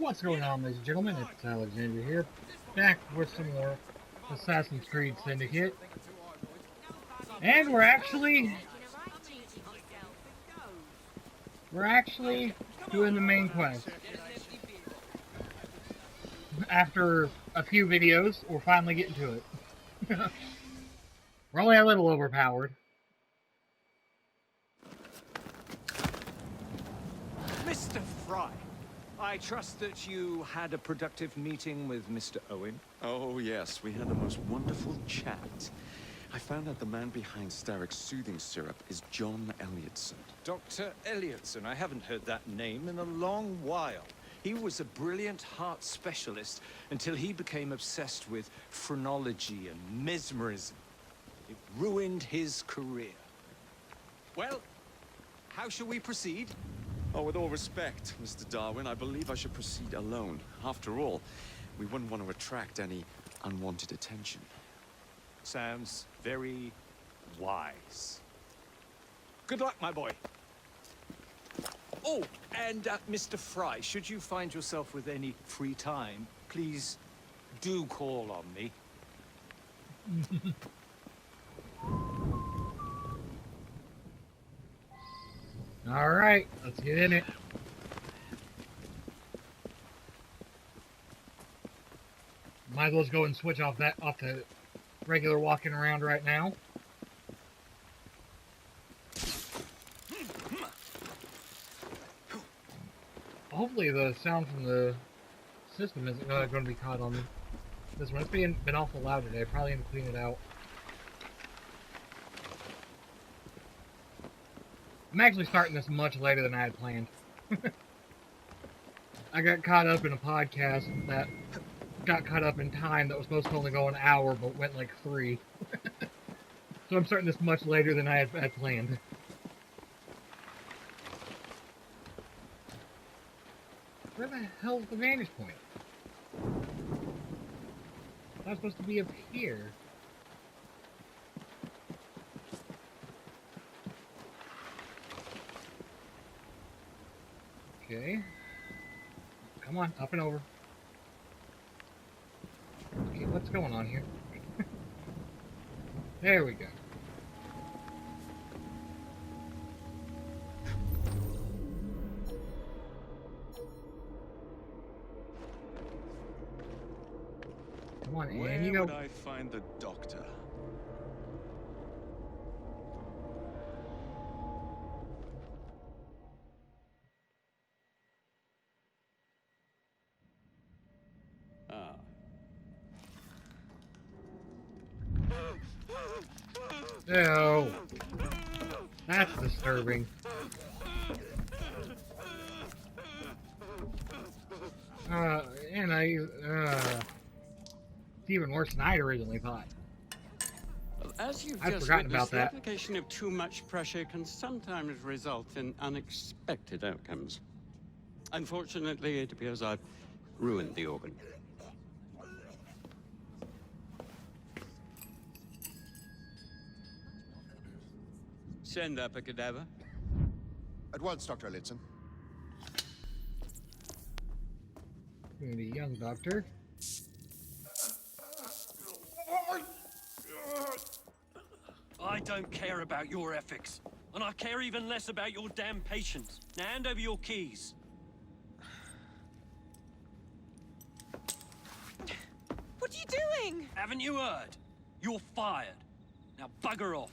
What's going on, ladies and gentlemen? It's Alexander here, back with some more Assassin's Creed Syndicate. And we're actually doing the main quest. After a few videos, we're finally getting to it. We're only a little overpowered. Mr. Fry, I trust that you had a productive meeting with Mr. Owen. Oh, yes. We had a most wonderful chat. I found out the man behind Starrick's soothing syrup is John Elliotson. Dr. Elliotson, I haven't heard that name in a long while. He was a brilliant heart specialist until he became obsessed with phrenology and mesmerism. It ruined his career. Well, how shall we proceed? Oh, with all respect, Mr. Darwin, I believe I should proceed alone. After all, we wouldn't want to attract any unwanted attention. Sounds very wise. Good luck, my boy. Oh, and Mr. Fry, should you find yourself with any free time, please do call on me. Alright, let's get in it. Might as well just go and switch off the regular walking around right now. Hopefully the sound from the system isn't going to be caught on this one. It's been awful loud today. I probably need to clean it out. I'm actually starting this much later than I had planned. I got caught up in a podcast that got caught up in time that was supposed to only go an hour, but went like 3. So I'm starting this much later than I had planned. Where the hell's the vantage point? I'm supposed to be up here. Okay. Come on, up and over. Okay, what's going on here? There we go. Come on, Where and you go. would I find the doctor? Oh, that's disturbing. And it's even worse than I'd originally thought. Well, as you've I'd just forgotten witnessed, about the that. application of too much pressure can sometimes result in unexpected outcomes. Unfortunately, it appears I've ruined the organ. Send up a cadaver. At once, Dr. Elliotson. The young doctor. I don't care about your ethics, and I care even less about your damn patients. Now hand over your keys. What are you doing? Haven't you heard? You're fired. Now bugger off.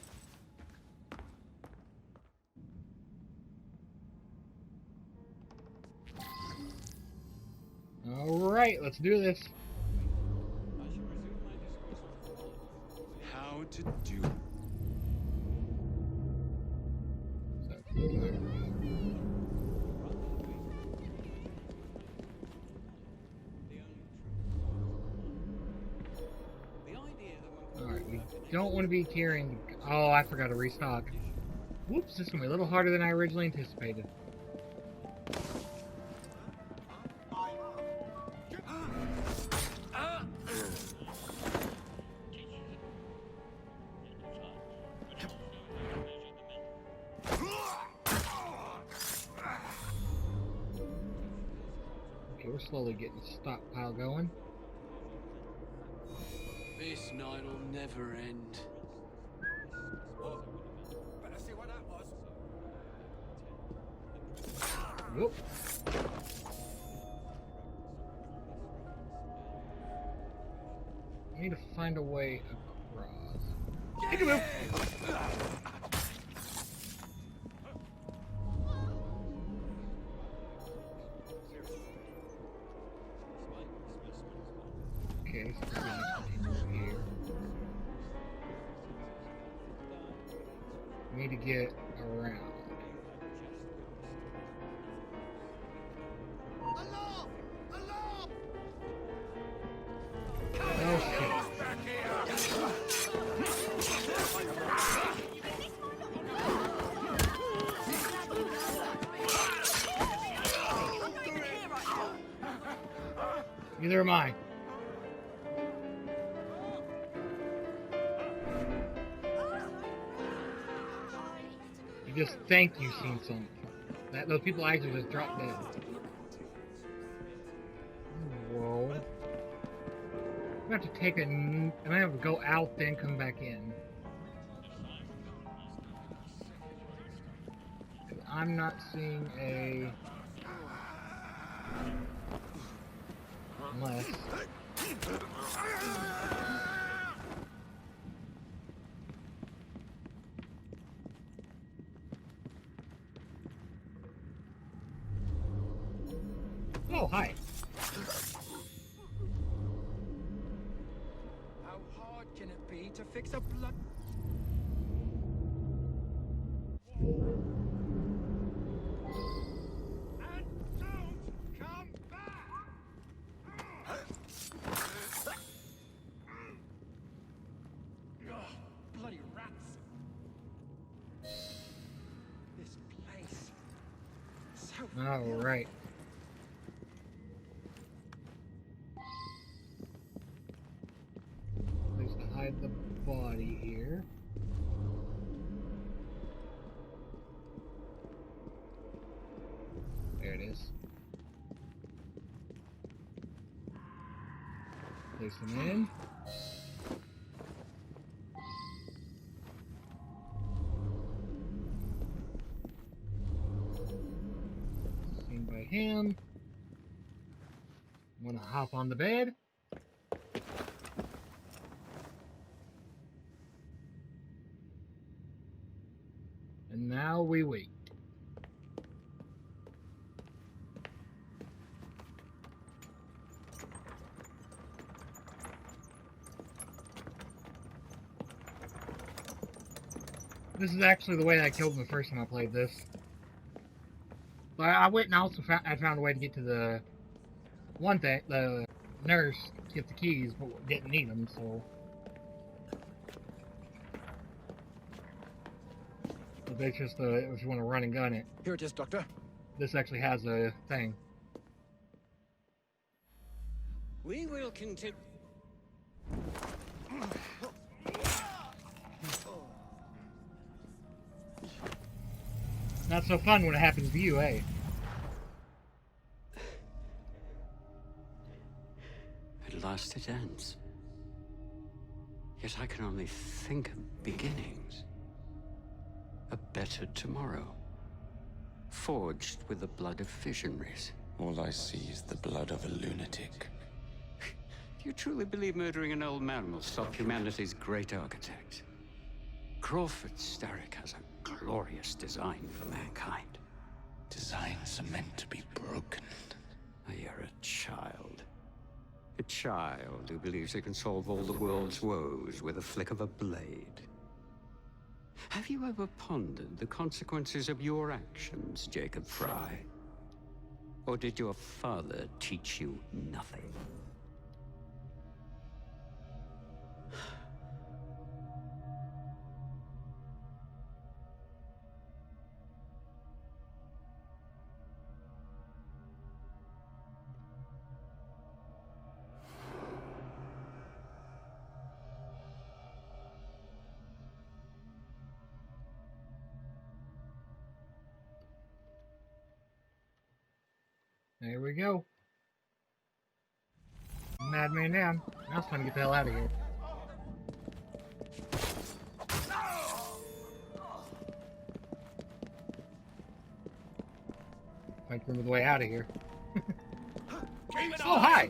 Alright, let's do this. How to do... Alright, we don't want to be carrying... Oh, I forgot to restock. Whoops, this is going to be a little harder than I originally anticipated. slowly getting the stockpile going. This night'll never end. Better see what that was. Whoop. I need to find a way across. Peekaboo! Okay, so we're gonna continue here. We need to get around. Alarm! Alarm! Oh shit. Neither am I. You just think you've seen something. That those people actually just dropped dead. Whoa. I'm gonna have to take a. I'm gonna have to go out, then come back in. I'm not seeing a. Unless. Oh, hi. How hard can it be to fix a blood? And don't come back! Ugh, bloody rats! This place. So All right. Place to hide the body here. There it is. Place them in. Seen by him. I'm gonna hop on the bed. And now we wait. This is actually the way I killed him the first time I played this. But I went and also I found a way to get to the one thing, the nurse, to get the keys, but didn't need them, so. But it's just if you want to run and gun it. Here it is, Doctor. This actually has a thing. We will continue. Not so fun when it happens to you, eh? At last it ends. Yet I can only think of beginnings. A better tomorrow. Forged with the blood of visionaries. All I see is the blood of a lunatic. Do you truly believe murdering an old man will stop humanity's great architect? Crawford Starrick has a glorious design for mankind. Designs are meant to be broken. You're a child. A child who believes it can solve all the world's woes with a flick of a blade. Have you ever pondered the consequences of your actions, Jacob Fry? Or did your father teach you nothing? There we go. madman down. Now it's time to get the hell out of here. Like, remember the way out of here. Oh, hi!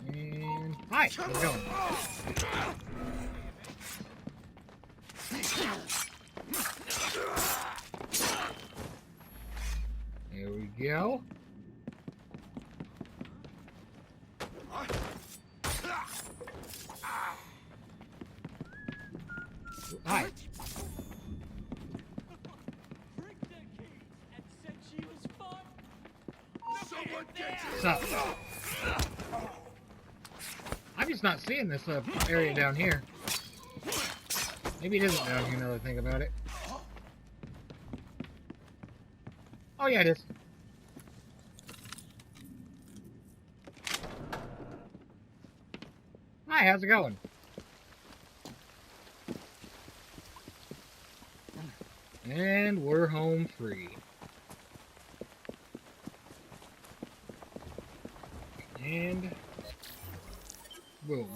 And hi, how's it going? There we go. Hi. What's up? I'm just not seeing this area down here. Maybe it isn't down here now that I think about it. Oh yeah, it is. Hi, how's it going? And we're home free. And boom.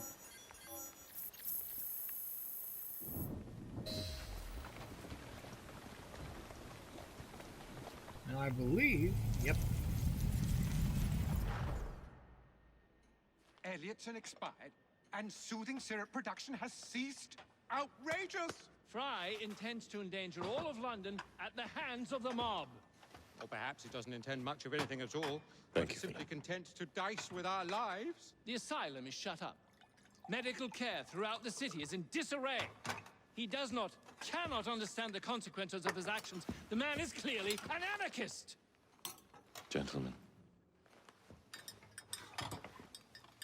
Now I believe, yep. Elliotson expired, and soothing syrup production has ceased? Outrageous! Fry intends to endanger all of London at the hands of the mob. Or perhaps he doesn't intend much of anything at all. Thank but you, simply content to dice with our lives. The asylum is shut up. Medical care throughout the city is in disarray. He cannot understand the consequences of his actions. The man is clearly an anarchist. Gentlemen,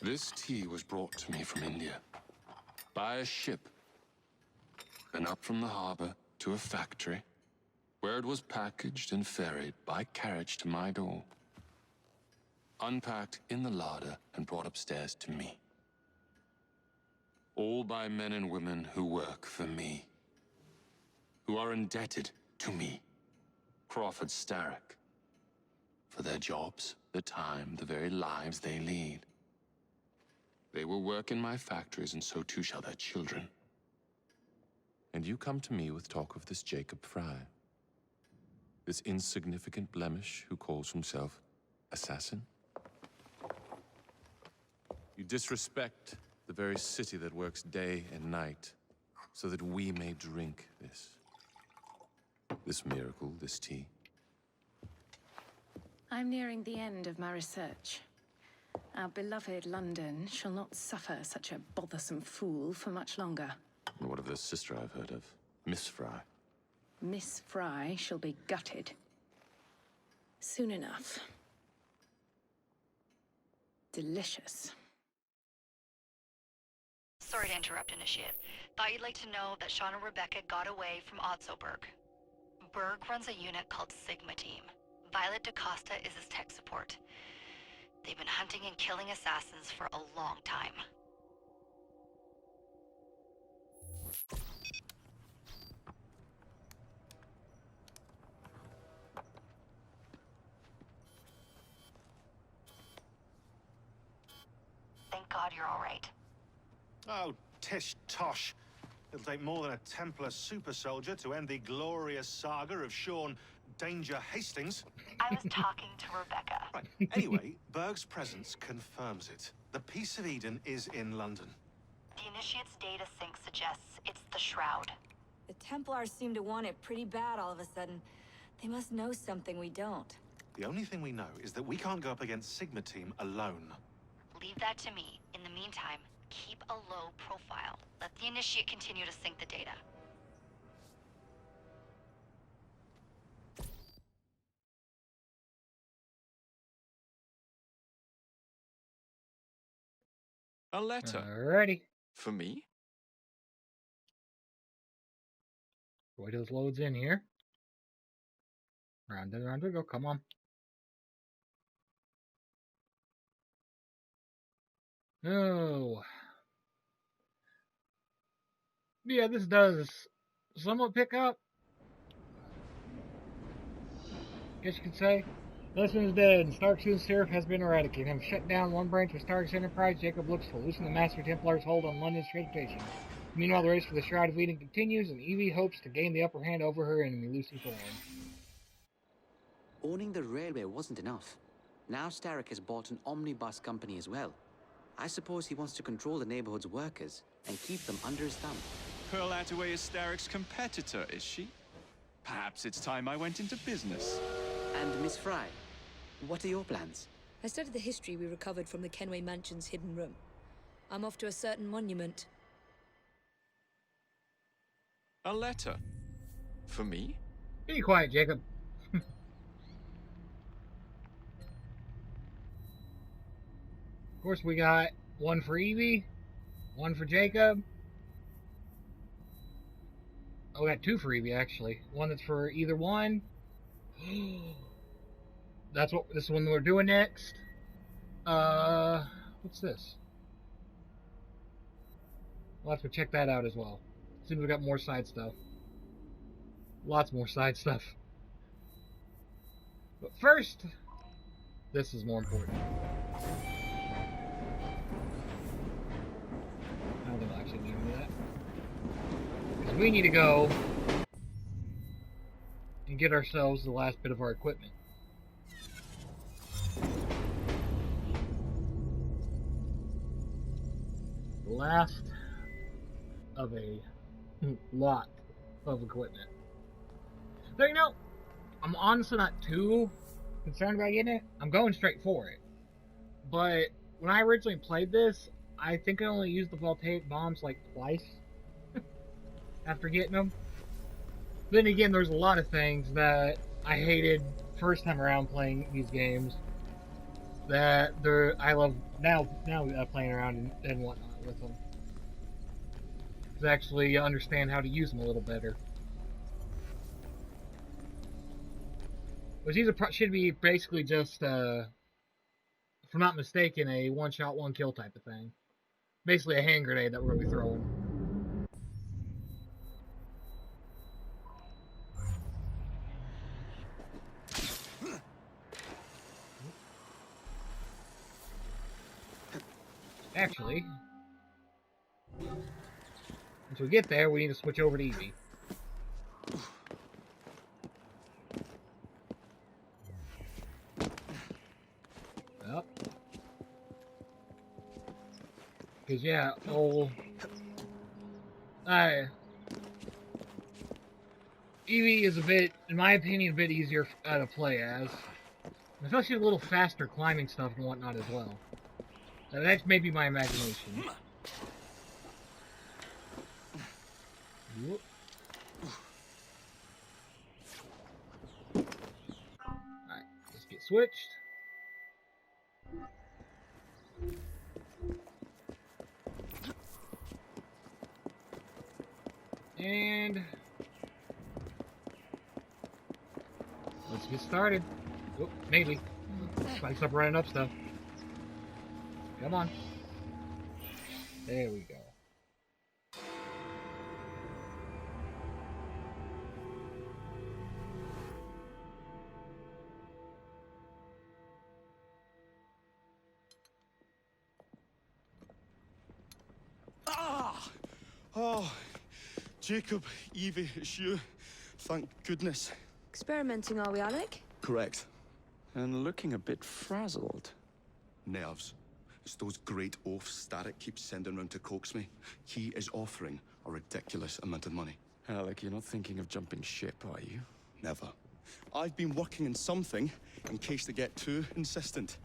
this tea was brought to me from India by a ship, then up from the harbor to a factory, where it was packaged and ferried by carriage to my door, unpacked in the larder and brought upstairs to me. All by men and women who work for me, who are indebted to me, Crawford Starrick, for their jobs, their time, the very lives they lead. They will work in my factories, and so too shall their children. And you come to me with talk of this Jacob Fry, this insignificant blemish who calls himself assassin? You disrespect the very city that works day and night so that we may drink this miracle, this tea. I'm nearing the end of my research. Our beloved London shall not suffer such a bothersome fool for much longer. And what of this sister I've heard of, Miss Fry? Miss Fry shall be gutted. Soon enough. Delicious. Sorry to interrupt, Initiate. Thought you'd like to know that Sean and Rebecca got away from Otzoberg. Berg runs a unit called Sigma Team. Violet DaCosta is his tech support. They've been hunting and killing assassins for a long time. Thank God you're all right. Oh, tish tosh. It'll take more than a Templar super soldier to end the glorious saga of Sean Danger Hastings. I was talking to Rebecca. Right. Anyway, Berg's presence confirms it. The Peace of Eden is in London. The Initiate's data sync suggests it's the Shroud. The Templars seem to want it pretty bad all of a sudden. They must know something we don't. The only thing we know is that we can't go up against Sigma Team alone. Leave that to me. In the meantime, keep a low profile. Let the Initiate continue to sync the data. A letter? Alrighty. For me? Wait till this loads in here. Round and round we go. Come on. Oh. Yeah, this does somewhat pick up, I guess you could say. Lesson is dead, and Stark's Sheriff has been eradicated. Having shut down one branch of Stark's enterprise, Jacob looks to loosen the Master Templar's hold on London's transportation. Meanwhile, the race for the Shroud of Eden continues, and Evie hopes to gain the upper hand over her enemy, Lucy Thorne. Owning the railway wasn't enough. Now Starrick has bought an omnibus company as well. I suppose he wants to control the neighborhood's workers and keep them under his thumb. Pearl Attaway is Starrick's competitor, is she? Perhaps it's time I went into business. And Miss Fry, what are your plans? I studied the history we recovered from the Kenway Mansion's hidden room. I'm off to a certain monument. A letter? For me? Be quiet, Jacob. Of course, we got one for Evie, one for Jacob. Oh, we got two for Evie, actually. One that's for either one. This is one we're doing next. What's this? We'll have to check that out as well. Seems we got more side stuff. Lots more side stuff. But first, this is more important. I don't think I'll actually need to do that. Because we need to go and get ourselves the last bit of our equipment. The last of a lot of equipment. So, you know, I'm honestly not too concerned about getting it. I'm going straight for it. But when I originally played this, I think I only used the voltaic bombs like twice after getting them. Then again, there's a lot of things that I hated first time around playing these games that I love now playing around and whatnot with them. To actually understand how to use them a little better. Which these should be basically just, if I'm not mistaken, a one-shot, one-kill type of thing. Basically a hand grenade that we're going to be throwing. Actually, once we get there, we need to switch over to Evie. Well, because yeah, Evie is a bit, in my opinion, a bit easier to play as, especially a little faster climbing stuff and whatnot as well. That's maybe my imagination. Whoop. Alright, let's get switched. And let's get started. Oh, maybe. Spikes up running up stuff. Come on. There we go. Ah! Oh, Jacob, Evie, it's you. Thank goodness. Experimenting, are we, Alec? Correct. And looking a bit frazzled. Nerves. It's those great oafs Starrick keeps sending round to coax me. He is offering a ridiculous amount of money. Alec, you're not thinking of jumping ship, are you? Never. I've been working on something in case they get too insistent.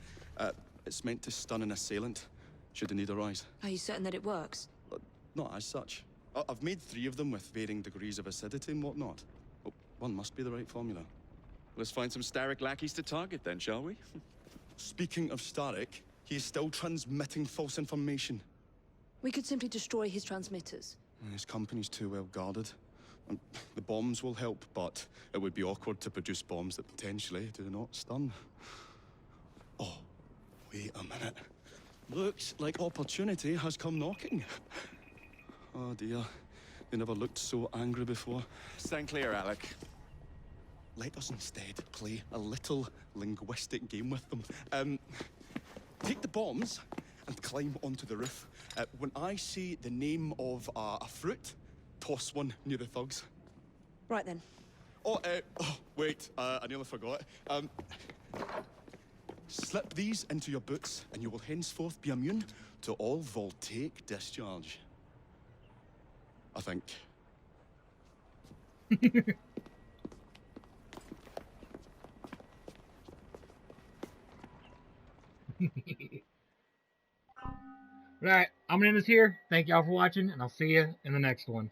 It's meant to stun an assailant, should the need arise. Are you certain that it works? Not as such. I've made 3 of them with varying degrees of acidity and whatnot. Oh, one must be the right formula. Let's find some Starrick lackeys to target then, shall we? Speaking of Starrick, he is still transmitting false information. We could simply destroy his transmitters. His company's too well guarded. The bombs will help, but it would be awkward to produce bombs that potentially do not stun. Oh, wait a minute. Looks like opportunity has come knocking. Oh dear. They never looked so angry before. Stand clear, Alec. Let us instead play a little linguistic game with them. Take the bombs and climb onto the roof. When I say the name of a fruit, toss one near the thugs. Right then. Oh, wait, I nearly forgot. Slip these into your boots, and you will henceforth be immune to all voltaic discharge. I think. Right, I'm gonna end this here. Thank y'all for watching, and I'll see you in the next one.